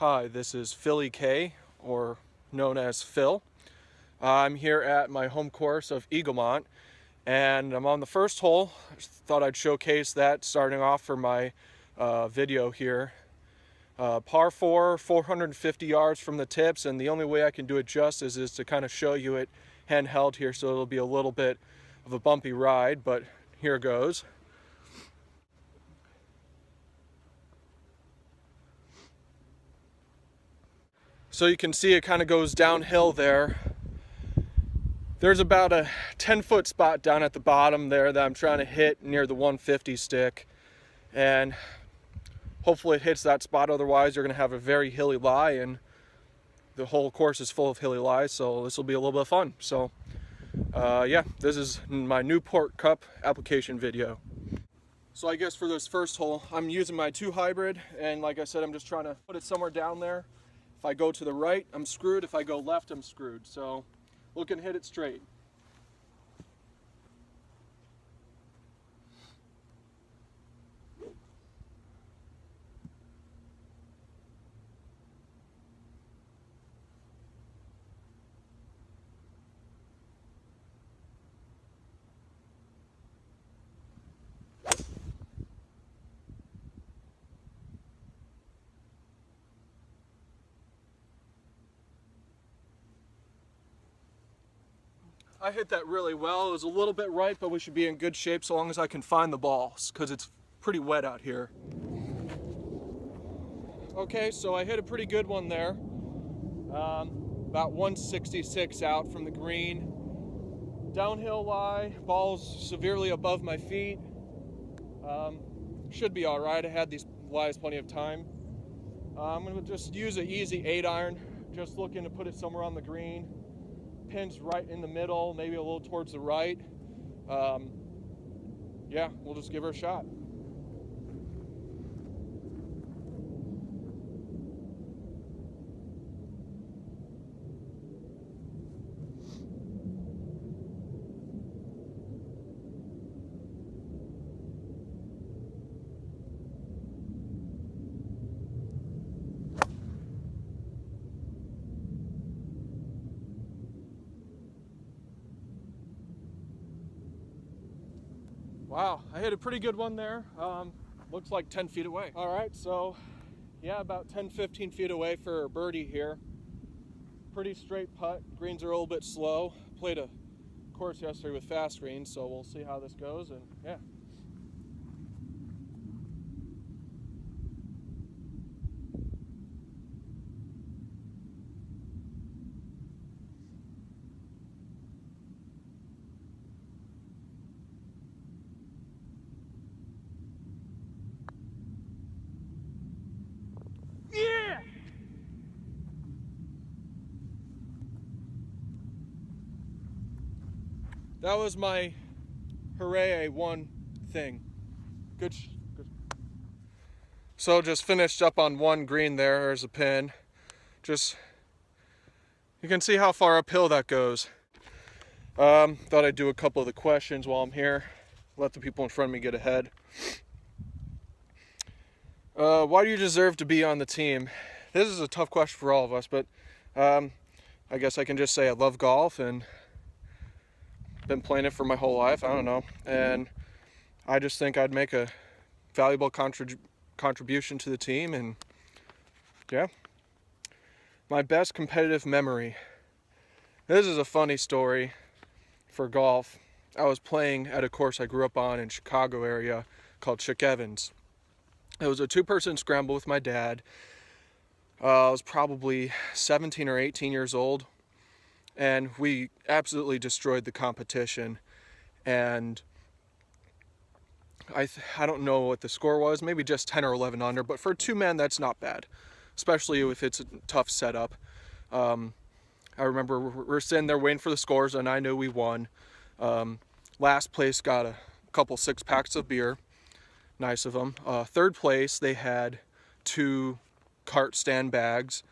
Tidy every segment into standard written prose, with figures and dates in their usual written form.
Hi, this is Phillyk, or known as Phil. I'm here at my home course of Eaglemont, and I'm on the first hole. Thought I'd showcase that starting off for my video here. Par 4, 450 yards from the tips, and the only way I can do it justice is to kind of show you it handheld here, so it'll be a little bit of a bumpy ride, but here goes. So you can see it kind of goes downhill there. There's about a 10-foot spot down at the bottom there that I'm trying to hit near the 150 stick, and hopefully it hits that spot. Otherwise you're going to have a very hilly lie, and the whole course is full of hilly lies, so this will be a little bit of fun. So yeah, this is my Newport Cup application video. So I guess for this first hole I'm using my 2 hybrid, and like I said, I'm just trying to put it somewhere down there. If I go to the right, I'm screwed. If I go left, I'm screwed. So looking to hit it straight. I hit that really well. It was a little bit right, but we should be in good shape so long as I can find the balls, because it's pretty wet out here. Okay, so I hit a pretty good one there. About 166 out from the green. Downhill lie, ball's severely above my feet. Should be all right. I had these lies plenty of time. I'm going to just use an easy 8-iron, just looking to put it somewhere on the green. Pins right in the middle, maybe a little towards the right. Yeah, we'll just give her a shot. Wow, I hit a pretty good one there. Looks like 10 feet away. All right, so yeah, about 10-15 feet away for a birdie here. Pretty straight putt. Greens are a little bit slow. Played a course yesterday with fast greens, so we'll see how this goes, and yeah. That was my hooray, I won thing. Good. So just finished up on one green there. There's a pin. Just, you can see how far uphill that goes. Thought I'd do a couple of the questions while I'm here. Let the people in front of me get ahead. Why do you deserve to be on the team? This is a tough question for all of us, but I guess I can just say I love golf and been playing it for my whole life. I don't know, and I just think I'd make a valuable contribution to the team. And yeah, my best competitive memory. This is a funny story for golf. I was playing at a course I grew up on in Chicago area called Chick Evans. It was a 2-person scramble with my dad. I was probably 17 or 18 years old. And we absolutely destroyed the competition, and I don't know what the score was, maybe just 10 or 11 under, but for 2 men that's not bad, especially if it's a tough setup. I remember we're sitting there waiting for the scores, and I knew we won. Last place got a couple 6-packs of beer, nice of them. Third place, they had 2 cart stand bags.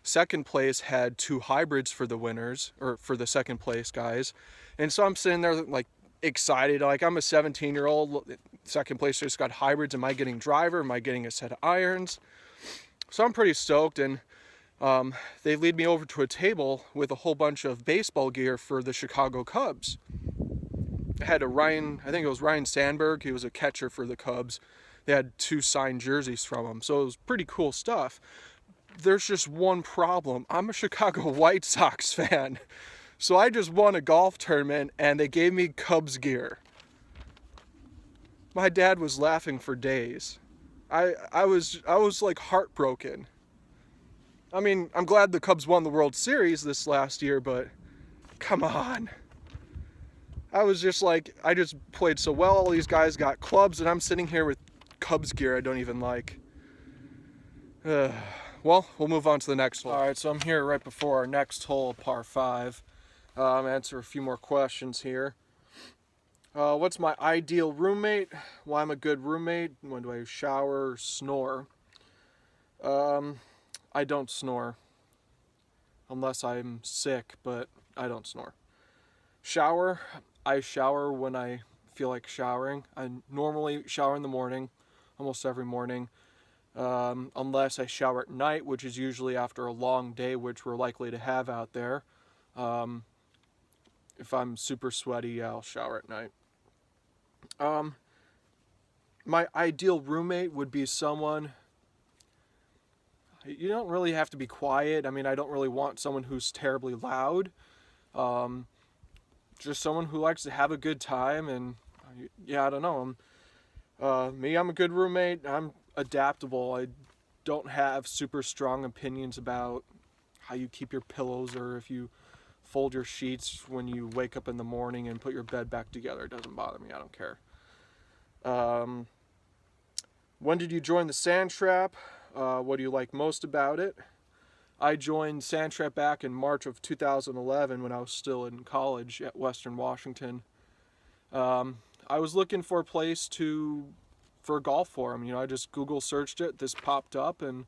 Second place had 2 hybrids for the winners, or for the second place guys. And so I'm sitting there like excited, like I'm a 17-year-old, second place just got hybrids. Am I getting driver? Am I getting a set of irons? So I'm pretty stoked, and they lead me over to a table with a whole bunch of baseball gear for the Chicago Cubs. I had I think it was Ryan Sandberg, he was a catcher for the Cubs. They had 2 signed jerseys from him, so it was pretty cool stuff. There's just one problem. I'm a Chicago White Sox fan. So I just won a golf tournament and they gave me Cubs gear. My dad was laughing for days. I was like heartbroken. I mean, I'm glad the Cubs won the World Series this last year, but come on. I was just like, I just played so well. All these guys got clubs and I'm sitting here with Cubs gear I don't even like. Well, we'll move on to the next hole. All right, so I'm here right before our next hole, par 5. Answer a few more questions here. What's my ideal roommate? Why I'm a good roommate? When do I shower or snore? I don't snore. Unless I'm sick, but I don't snore. Shower. I shower when I feel like showering. I normally shower in the morning, almost every morning. Unless I shower at night, which is usually after a long day, which we're likely to have out there. If I'm super sweaty, yeah, I'll shower at night. My ideal roommate would be someone, you don't really have to be quiet. I mean, I don't really want someone who's terribly loud. Just someone who likes to have a good time, and yeah, I don't know. I'm a good roommate. I'm adaptable. I don't have super strong opinions about how you keep your pillows or if you fold your sheets when you wake up in the morning and put your bed back together. It doesn't bother me. I don't care. When did you join the Sand Trap? What do you like most about it? I joined Sand Trap back in March of 2011 when I was still in college at Western Washington. I was looking for a place for a golf forum. You know, I just Google searched it. This popped up, and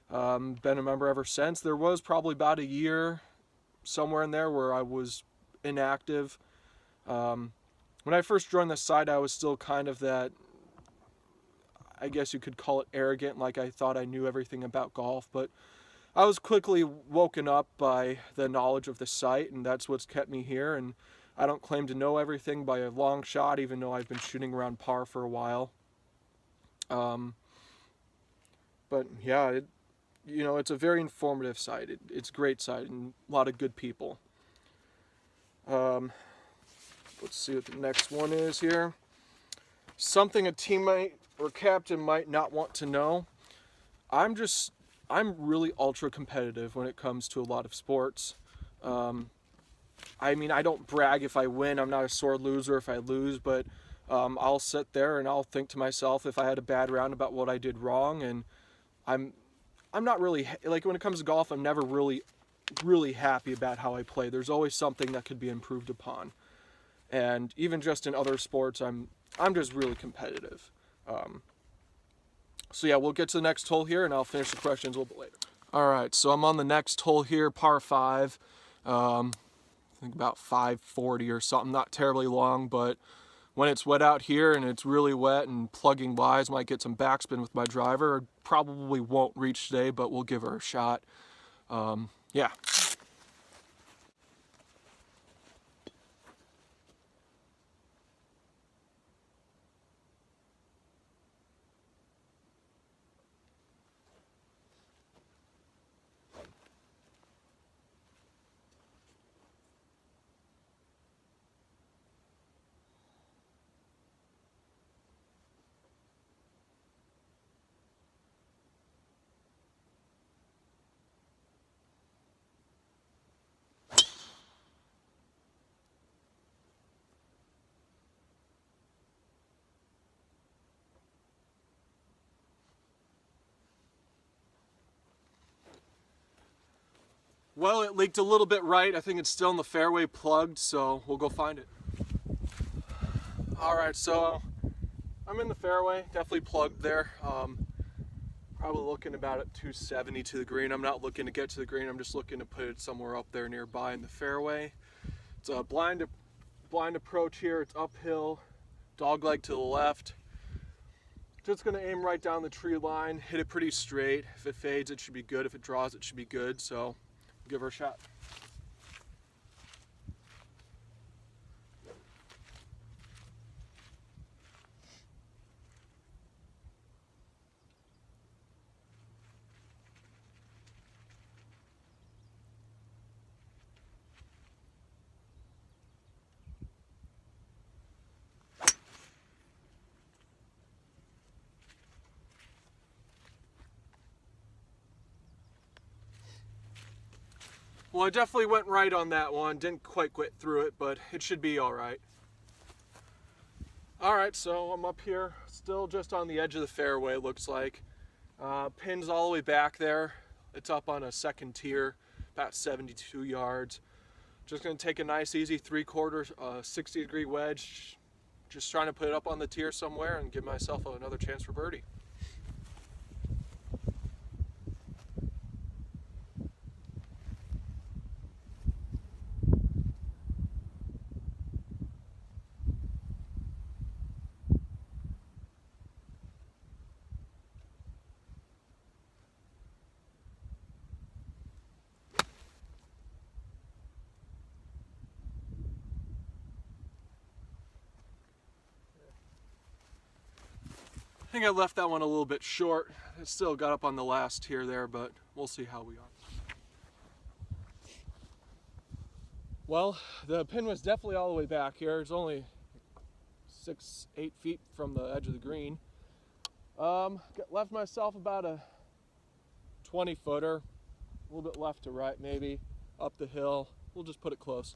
been a member ever since. There was probably about a year somewhere in there where I was inactive. When I first joined the site, I was still kind of that, I guess you could call it arrogant, like I thought I knew everything about golf, but I was quickly woken up by the knowledge of the site, and that's what's kept me here. And I don't claim to know everything by a long shot, even though I've been shooting around par for a while. But yeah, it's a very informative site. It's a great site and a lot of good people. Let's see what the next one is here. Something a teammate or captain might not want to know. I'm really ultra competitive when it comes to a lot of sports. I mean, I don't brag if I win. I'm not a sore loser if I lose, but I'll sit there and I'll think to myself if I had a bad round about what I did wrong. And I'm not really, like when it comes to golf, I'm never really happy about how I play. There's always something that could be improved upon. And even just in other sports, I'm just really competitive. So yeah, we'll get to the next hole here and I'll finish the questions a little bit later. All right, so I'm on the next hole here, par 5. I think about 540 or something, not terribly long, but when it's wet out here and it's really wet and plugging wise, might get some backspin with my driver. Probably won't reach today, but we'll give her a shot. Yeah. Well, it leaked a little bit right. I think it's still in the fairway plugged, so we'll go find it. All right, so I'm in the fairway, definitely plugged there. Probably looking about at 270 to the green. I'm not looking to get to the green. I'm just looking to put it somewhere up there nearby in the fairway. It's a blind approach here. It's uphill, dogleg to the left. Just going to aim right down the tree line, hit it pretty straight. If it fades, it should be good. If it draws, it should be good. So give her a shot. Well, I definitely went right on that one. Didn't quite get through it, but it should be all right. All right, so I'm up here, still just on the edge of the fairway, it looks like. Pin's all the way back there. It's up on a second tier, about 72 yards. Just gonna take a nice, easy 3/4, 60-degree wedge. Just trying to put it up on the tier somewhere and give myself another chance for birdie. I think I left that one a little bit short. It still got up on the last tier there, but we'll see how we are. Well, the pin was definitely all the way back here. It's only 6-8 feet from the edge of the green. Left myself about a 20-footer, a little bit left to right maybe, up the hill. We'll just put it close.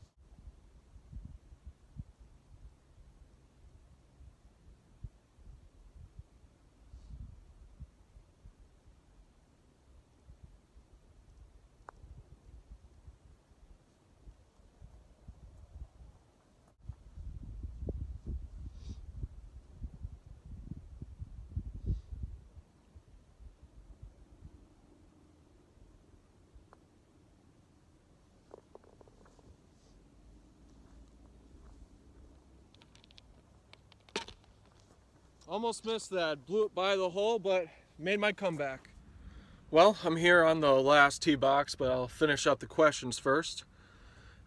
Almost missed that, blew it by the hole, but made my comeback. Well, I'm here on the last tee box, but I'll finish up the questions first.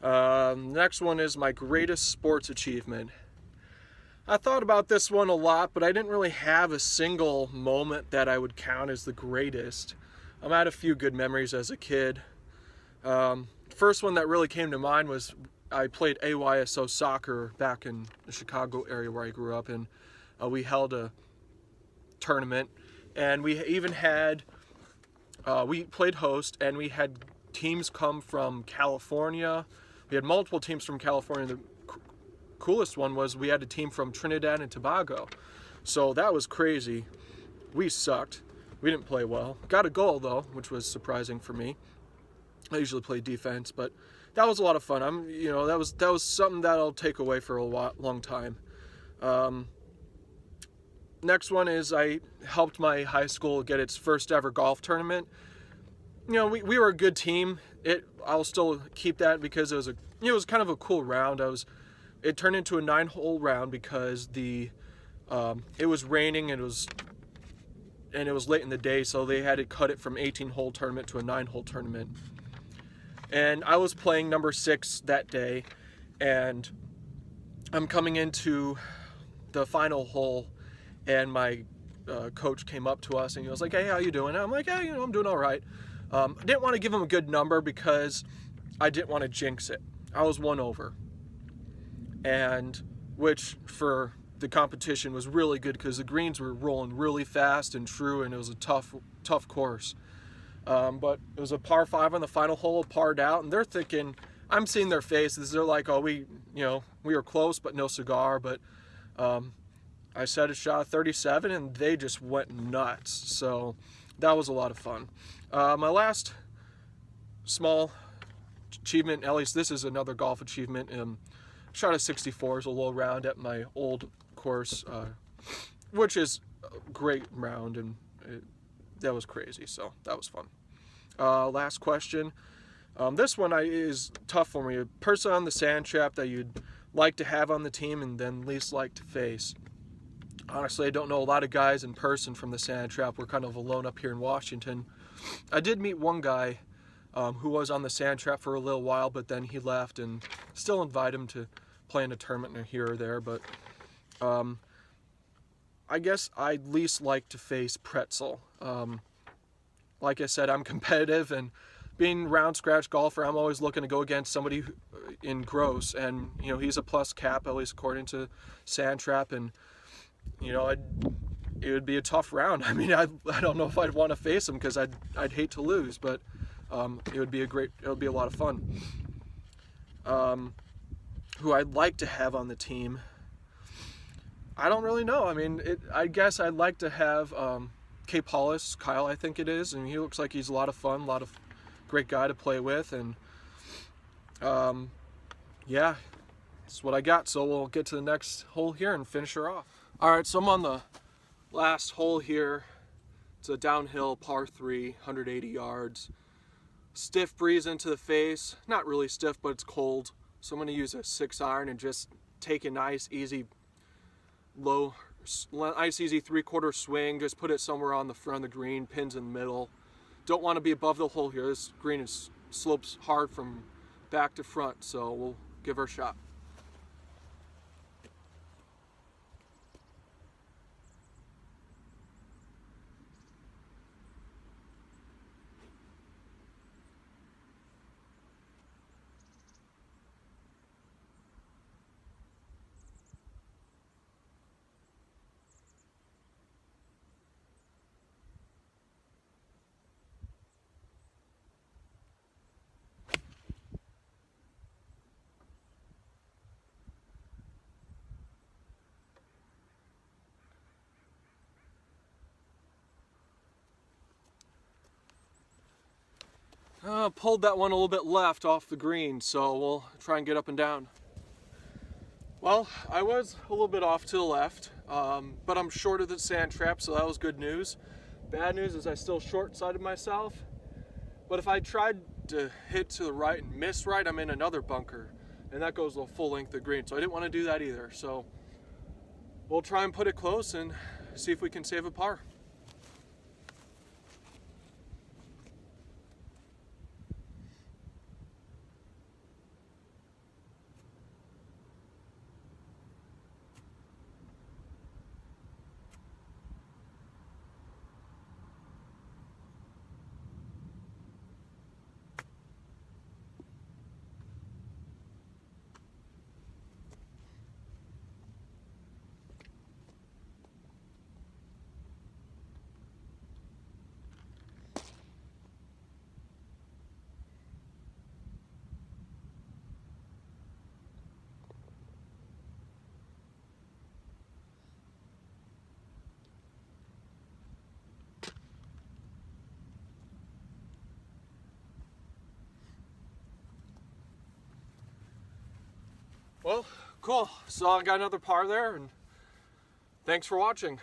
Next one is my greatest sports achievement. I thought about this one a lot, but I didn't really have a single moment that I would count as the greatest. I had a few good memories as a kid. First one that really came to mind was I played AYSO soccer back in the Chicago area where I grew up, and we held a tournament, and we even had, we played host, and we had teams come from California. We had multiple teams from California. The coolest one was we had a team from Trinidad and Tobago. So that was crazy. We sucked. We didn't play well. Got a goal though, which was surprising for me. I usually play defense, but that was a lot of fun. That was something that I'll take away for a long time. Next one is I helped my high school get its first ever golf tournament. We were a good team. I'll still keep that because it was kind of a cool round. It turned into a 9-hole round because it was raining and it was late in the day, so they had to cut it from 18-hole tournament to a 9-hole tournament. And I was playing number 6 that day, and I'm coming into the final hole, and my coach came up to us and he was like, "Hey, how you doing?" And I'm like, "Hey, I'm doing all right." I didn't want to give him a good number because I didn't want to jinx it. I was 1 over, and which for the competition was really good because the greens were rolling really fast and true, and it was a tough course. But it was a par 5 on the final hole, parred out, and they're thinking, I'm seeing their faces. They're like, "Oh, we were close, but no cigar." But I set a shot 37, and they just went nuts. So that was a lot of fun. My last small achievement, at least this is another golf achievement, shot a 64 as a low round at my old course, which is a great round, and that was crazy, so that was fun. Last question. This one is tough for me. A person on the sand trap that you'd like to have on the team and then least like to face. Honestly, I don't know a lot of guys in person from the Sand Trap. We're kind of alone up here in Washington. I did meet one guy who was on the Sand Trap for a little while, but then he left, and still invite him to play in a tournament here or there. But I guess I least like to face Pretzel. Like I said, I'm competitive, and being round scratch golfer, I'm always looking to go against somebody in gross, and you know, he's a plus cap, at least according to Sand Trap, and you know, it would be a tough round. I mean, I don't know if I'd want to face him because I'd hate to lose, but it would be a lot of fun. Who I'd like to have on the team, I don't really know. I mean, I guess I'd like to have Kyle, I think it is, and he looks like he's a lot of fun, a lot of great guy to play with, and yeah, that's what I got. So we'll get to the next hole here and finish her off. All right, so I'm on the last hole here. It's a downhill par 3, 180 yards. Stiff breeze into the face. Not really stiff, but it's cold. So I'm going to use a 6-iron and just take a nice, easy, nice, easy 3/4 swing. Just put it somewhere on the front of the green, pins in the middle. Don't want to be above the hole here. This green slopes hard from back to front, so we'll give her a shot. Pulled that one a little bit left off the green, so we'll try and get up and down. Well, I was a little bit off to the left, but I'm short of the Sand Trap, so that was good news. Bad news is I still short-sided myself, but if I tried to hit to the right and miss right, I'm in another bunker, and that goes the full length of green, so I didn't want to do that either. So we'll try and put it close and see if we can save a par. Well, cool. So I got another par there, and thanks for watching.